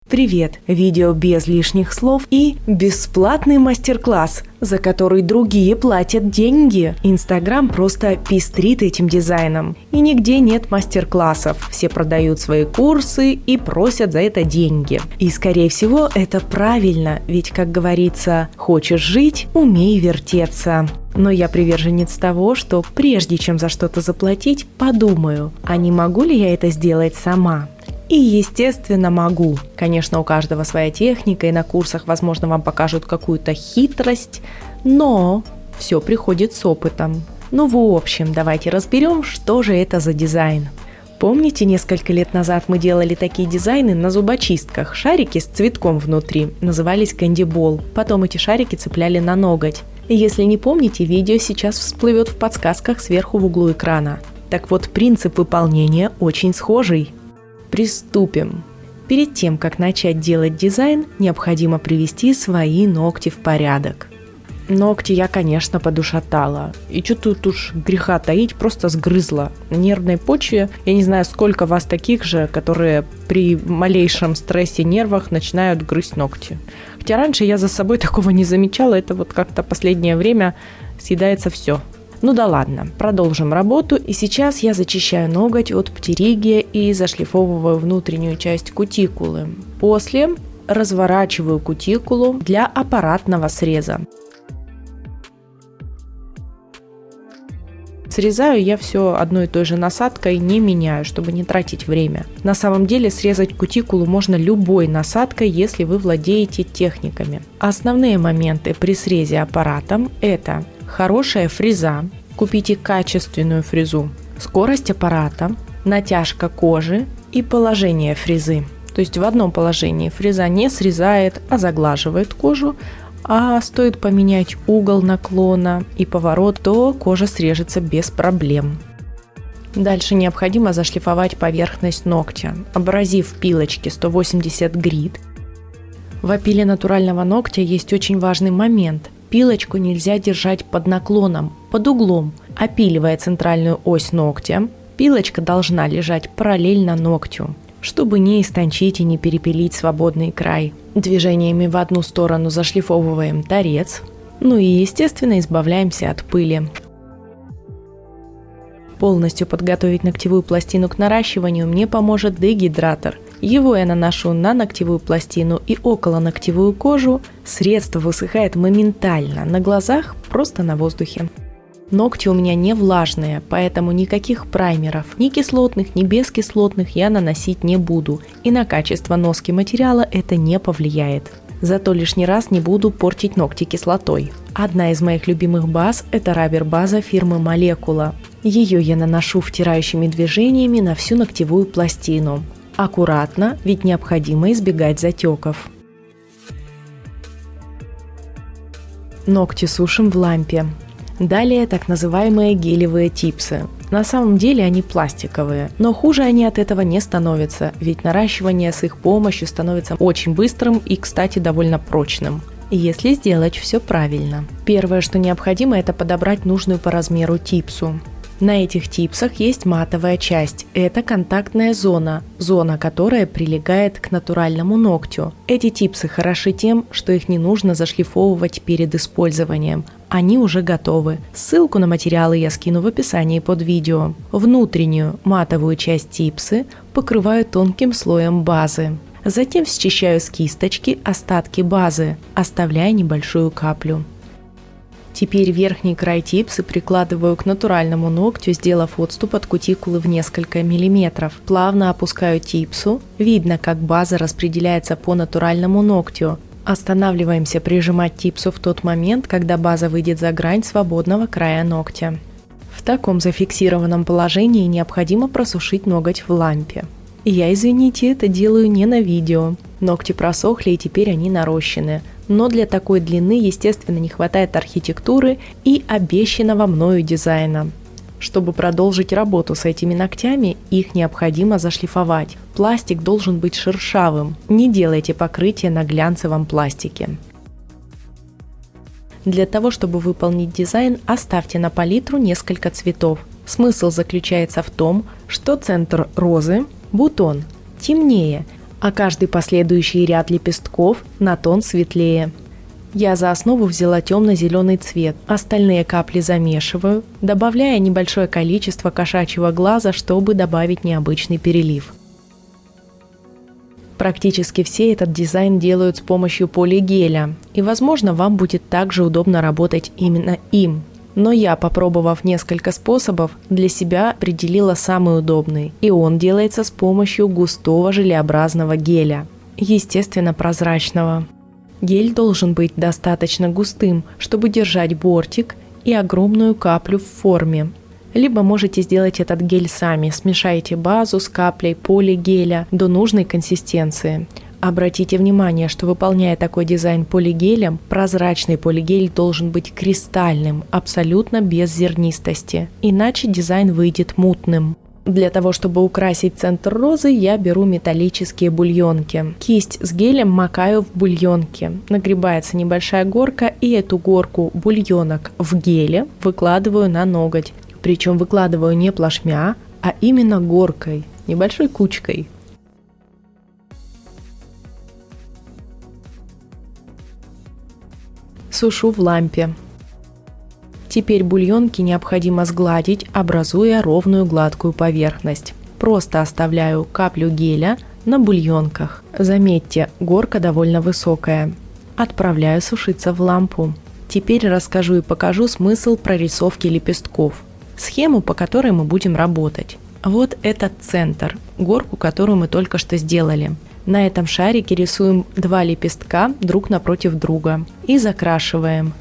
Привет! Видео без лишних слов и бесплатный мастер-класс, за который другие платят деньги. Инстаграм просто пестрит этим дизайном. И нигде нет мастер-классов. Все продают свои курсы и просят за это деньги. И скорее всего это правильно, ведь, как говорится, хочешь жить – умей вертеться. Но я приверженец того, что прежде чем за что-то заплатить, подумаю, а не могу ли я это сделать сама? И, естественно, могу. Конечно, у каждого своя техника, и на курсах, возможно, вам покажут какую-то хитрость, но все приходит с опытом. Ну, в общем, давайте разберем, что же это за дизайн. Помните, несколько лет назад мы делали такие дизайны на зубочистках? Шарики с цветком внутри, назывались Candy Ball. Потом эти шарики цепляли на ноготь. И если не помните, видео сейчас всплывет в подсказках сверху в углу экрана. Так вот, принцип выполнения очень схожий. Приступим. Перед тем, как начать делать дизайн, необходимо привести свои ногти в порядок. Ногти я, конечно, подушатала. И что тут уж греха таить, просто сгрызла. На нервной почве, я не знаю, сколько вас таких же, которые при малейшем стрессе нервах начинают грызть ногти. Хотя раньше я за собой такого не замечала, это вот как-то последнее время съедается все. Ну да ладно, продолжим работу, и сейчас я зачищаю ноготь от птеригия и зашлифовываю внутреннюю часть кутикулы. После разворачиваю кутикулу для аппаратного среза. Срезаю я все одной и той же насадкой, не меняю, чтобы не тратить время. На самом деле срезать кутикулу можно любой насадкой, если вы владеете техниками. Основные моменты при срезе аппаратом – это хорошая фреза, купите качественную фрезу, скорость аппарата, натяжка кожи и положение фрезы. То есть в одном положении фреза не срезает, а заглаживает кожу, а стоит поменять угол наклона и поворот, то кожа срежется без проблем. Дальше необходимо зашлифовать поверхность ногтя, образив пилочки 180 грит. В опиле натурального ногтя есть очень важный момент. Пилочку нельзя держать под наклоном, под углом. Опиливая центральную ось ногтя, пилочка должна лежать параллельно ногтю, чтобы не истончить и не перепилить свободный край. Движениями в одну сторону зашлифовываем торец, ну и, естественно, избавляемся от пыли. Полностью подготовить ногтевую пластину к наращиванию мне поможет дегидратор. Его я наношу на ногтевую пластину и околоногтевую кожу. Средство высыхает моментально, на глазах, просто на воздухе. Ногти у меня не влажные, поэтому никаких праймеров, ни кислотных, ни бескислотных я наносить не буду. И на качество носки материала это не повлияет. Зато лишний раз не буду портить ногти кислотой. Одна из моих любимых баз – это раббер-база фирмы Молекула. Ее я наношу втирающими движениями на всю ногтевую пластину. Аккуратно, ведь необходимо избегать затеков. Ногти сушим в лампе. Далее так называемые гелевые типсы. На самом деле они пластиковые, но хуже они от этого не становятся, ведь наращивание с их помощью становится очень быстрым и, кстати, довольно прочным, если сделать все правильно. Первое, что необходимо, это подобрать нужную по размеру типсу. На этих типсах есть матовая часть. Это контактная зона, которая прилегает к натуральному ногтю. Эти типсы хороши тем, что их не нужно зашлифовывать перед использованием. Они уже готовы. Ссылку на материалы я скину в описании под видео. Внутреннюю матовую часть типсы покрываю тонким слоем базы. Затем счищаю с кисточки остатки базы, оставляя небольшую каплю. Теперь верхний край типсы прикладываю к натуральному ногтю, сделав отступ от кутикулы в несколько миллиметров. Плавно опускаю типсу. Видно, как база распределяется по натуральному ногтю. Останавливаемся прижимать типсу в тот момент, когда база выйдет за грань свободного края ногтя. В таком зафиксированном положении необходимо просушить ноготь в лампе. Я, извините, это делаю не на видео. Ногти просохли и теперь они нарощены. Но для такой длины, естественно, не хватает архитектуры и обещанного мною дизайна. Чтобы продолжить работу с этими ногтями, их необходимо зашлифовать. Пластик должен быть шершавым. Не делайте покрытие на глянцевом пластике. Для того, чтобы выполнить дизайн, оставьте на палитру несколько цветов. Смысл заключается в том, что центр розы, бутон, темнее, а каждый последующий ряд лепестков на тон светлее. Я за основу взяла темно-зеленый цвет, остальные капли замешиваю, добавляя небольшое количество кошачьего глаза, чтобы добавить необычный перелив. Практически все этот дизайн делают с помощью полигеля, и, возможно, вам будет также удобно работать именно им. Но я, попробовав несколько способов, для себя определила самый удобный, и он делается с помощью густого желеобразного геля, естественно прозрачного. Гель должен быть достаточно густым, чтобы держать бортик и огромную каплю в форме. Либо можете сделать этот гель сами, смешайте базу с каплей полигеля до нужной консистенции. Обратите внимание, что выполняя такой дизайн полигелем, прозрачный полигель должен быть кристальным, абсолютно без зернистости, иначе дизайн выйдет мутным. Для того, чтобы украсить центр розы, я беру металлические бульонки. Кисть с гелем макаю в бульонки. Нагребается небольшая горка, и эту горку бульонок в геле выкладываю на ноготь. Причем выкладываю не плашмя, а именно горкой, небольшой кучкой. Сушу в лампе. Теперь бульонки необходимо сгладить, образуя ровную гладкую поверхность. Просто оставляю каплю геля на бульонках. Заметьте, горка довольно высокая. Отправляю сушиться в лампу. Теперь расскажу и покажу смысл прорисовки лепестков. Схему, по которой мы будем работать. Вот этот центр, горку, которую мы только что сделали. На этом шарике рисуем 2 лепестка друг напротив друга и закрашиваем.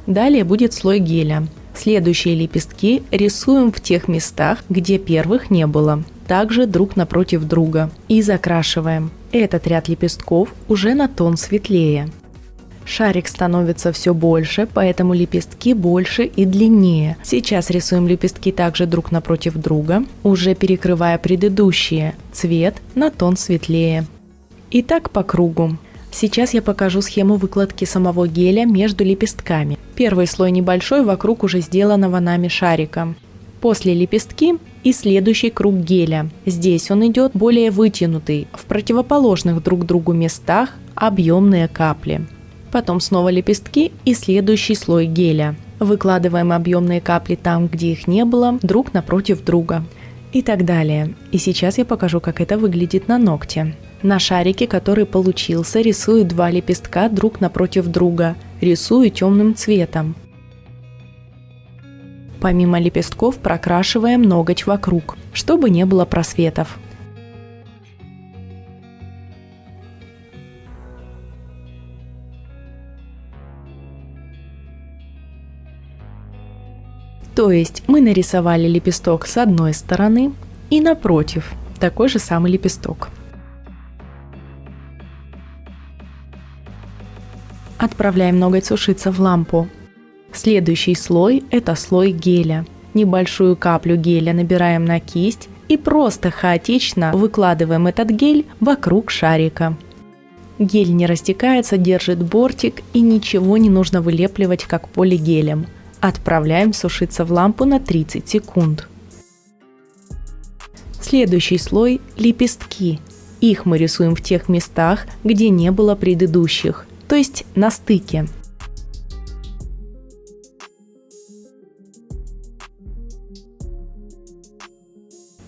Далее будет слой геля. Следующие лепестки рисуем в тех местах, где первых не было, также друг напротив друга, и закрашиваем. Этот ряд лепестков уже на тон светлее. Шарик становится все больше, поэтому лепестки больше и длиннее. Сейчас рисуем лепестки также друг напротив друга, уже перекрывая предыдущие, цвет на тон светлее. И так по кругу. Сейчас я покажу схему выкладки самого геля между лепестками. Первый слой небольшой вокруг уже сделанного нами шарика. После лепестки и следующий круг геля. Здесь он идет более вытянутый, в противоположных друг другу местах объемные капли. Потом снова лепестки и следующий слой геля. Выкладываем объемные капли там, где их не было, друг напротив друга. И так далее. И сейчас я покажу, как это выглядит на ногте. На шарике, который получился, рисую 2 лепестка друг напротив друга. Рисую темным цветом. Помимо лепестков прокрашиваем ноготь вокруг, чтобы не было просветов. То есть мы нарисовали лепесток с одной стороны и напротив такой же самый лепесток. Отправляем ноготь сушиться в лампу. Следующий слой – это слой геля. Небольшую каплю геля набираем на кисть и просто хаотично выкладываем этот гель вокруг шарика. Гель не растекается, держит бортик, и ничего не нужно вылепливать как полигелем. Отправляем сушиться в лампу на 30 секунд. Следующий слой – лепестки. Их мы рисуем в тех местах, где не было предыдущих, то есть на стыке.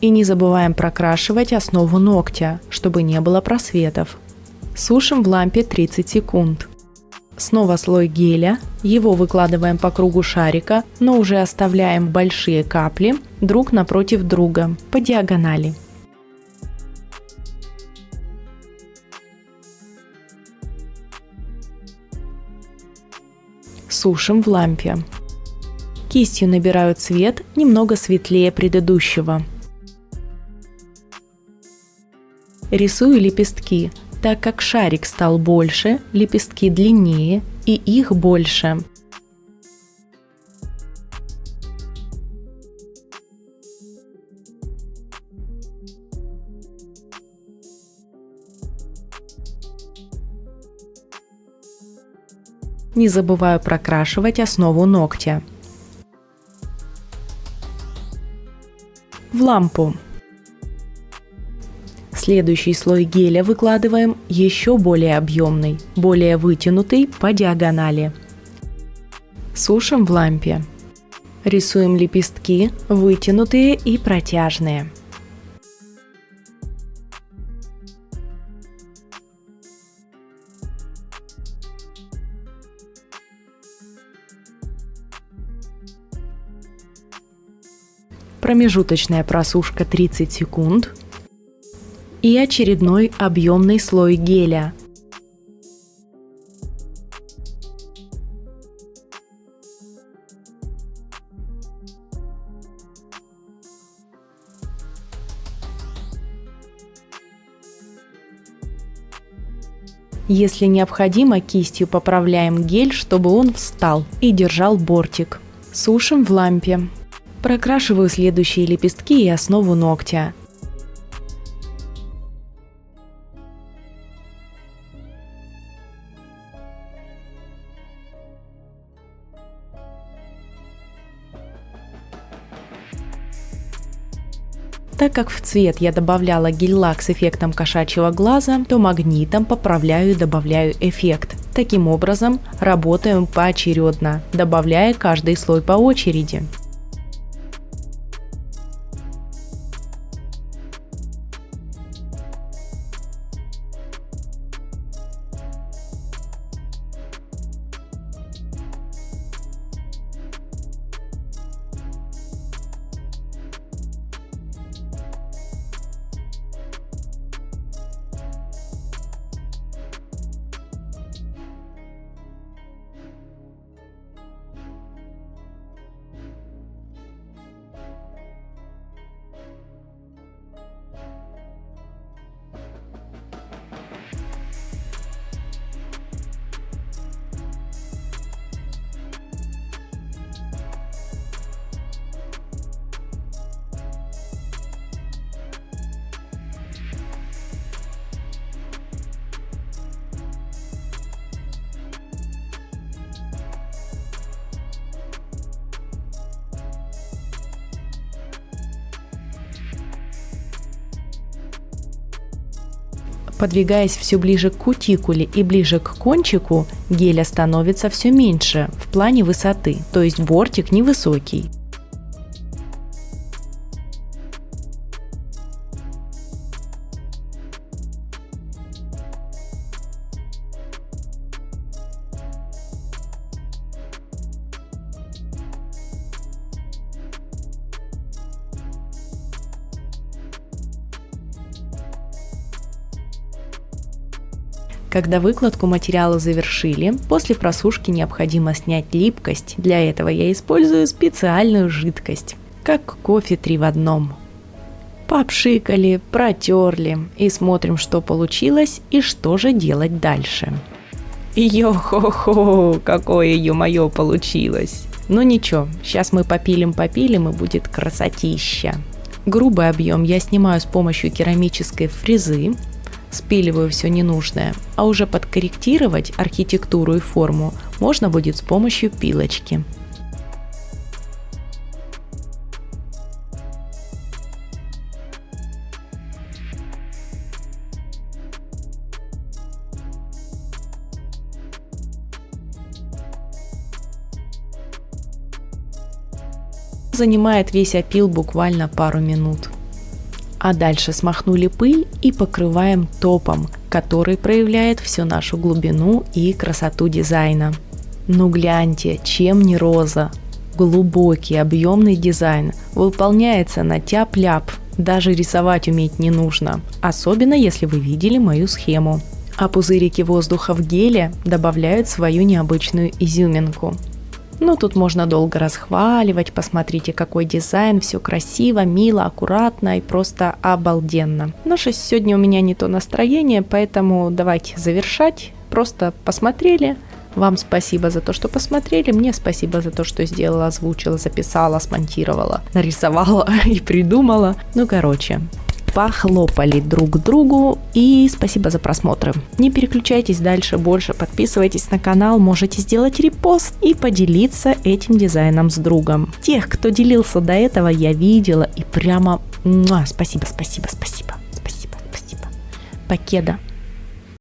И не забываем прокрашивать основу ногтя, чтобы не было просветов. Сушим в лампе 30 секунд. Снова слой геля, его выкладываем по кругу шарика, но уже оставляем большие капли друг напротив друга, по диагонали. Сушим в лампе. Кистью набираю цвет немного светлее предыдущего. Рисую лепестки. Так как шарик стал больше, лепестки длиннее и их больше. Не забываю прокрашивать основу ногтя. В лампу. Следующий слой геля выкладываем еще более объемный, более вытянутый по диагонали. Сушим в лампе. Рисуем лепестки, вытянутые и протяжные. Промежуточная просушка 30 секунд. И очередной объемный слой геля. Если необходимо, кистью поправляем гель, чтобы он встал и держал бортик. Сушим в лампе. Прокрашиваю следующие лепестки и основу ногтя. Так как в цвет я добавляла гель-лак с эффектом кошачьего глаза, то магнитом поправляю и добавляю эффект. Таким образом, работаем поочередно, добавляя каждый слой по очереди. Подвигаясь все ближе к кутикуле и ближе к кончику, геля становится все меньше в плане высоты, то есть бортик невысокий. Когда выкладку материала завершили, после просушки необходимо снять липкость. Для этого я использую специальную жидкость, как кофе 3 в 1. Попшикали, протерли и смотрим, что получилось и что же делать дальше. Йо-хо-хо, какое ё-моё получилось! Ну ничего, сейчас мы попилим и будет красотища. Грубый объем я снимаю с помощью керамической фрезы. Спиливаю все ненужное, а уже подкорректировать архитектуру и форму можно будет с помощью пилочки. Занимает весь опил буквально пару минут. А дальше смахнули пыль и покрываем топом, который проявляет всю нашу глубину и красоту дизайна. Ну гляньте, чем не роза. Глубокий, объемный дизайн выполняется на тяп-ляп. Даже рисовать уметь не нужно, особенно если вы видели мою схему. А пузырики воздуха в геле добавляют свою необычную изюминку. Ну, тут можно долго расхваливать, посмотрите, какой дизайн, все красиво, мило, аккуратно и просто обалденно. Но что сегодня у меня не то настроение, поэтому давайте завершать. Просто посмотрели. Вам спасибо за то, что посмотрели, мне спасибо за то, что сделала, озвучила, записала, смонтировала, нарисовала и придумала. Ну, короче, похлопали друг другу и спасибо за просмотры. Не переключайтесь дальше, больше подписывайтесь на канал, можете сделать репост и поделиться этим дизайном с другом. Тех, кто делился до этого, я видела и прямо спасибо. Покеда.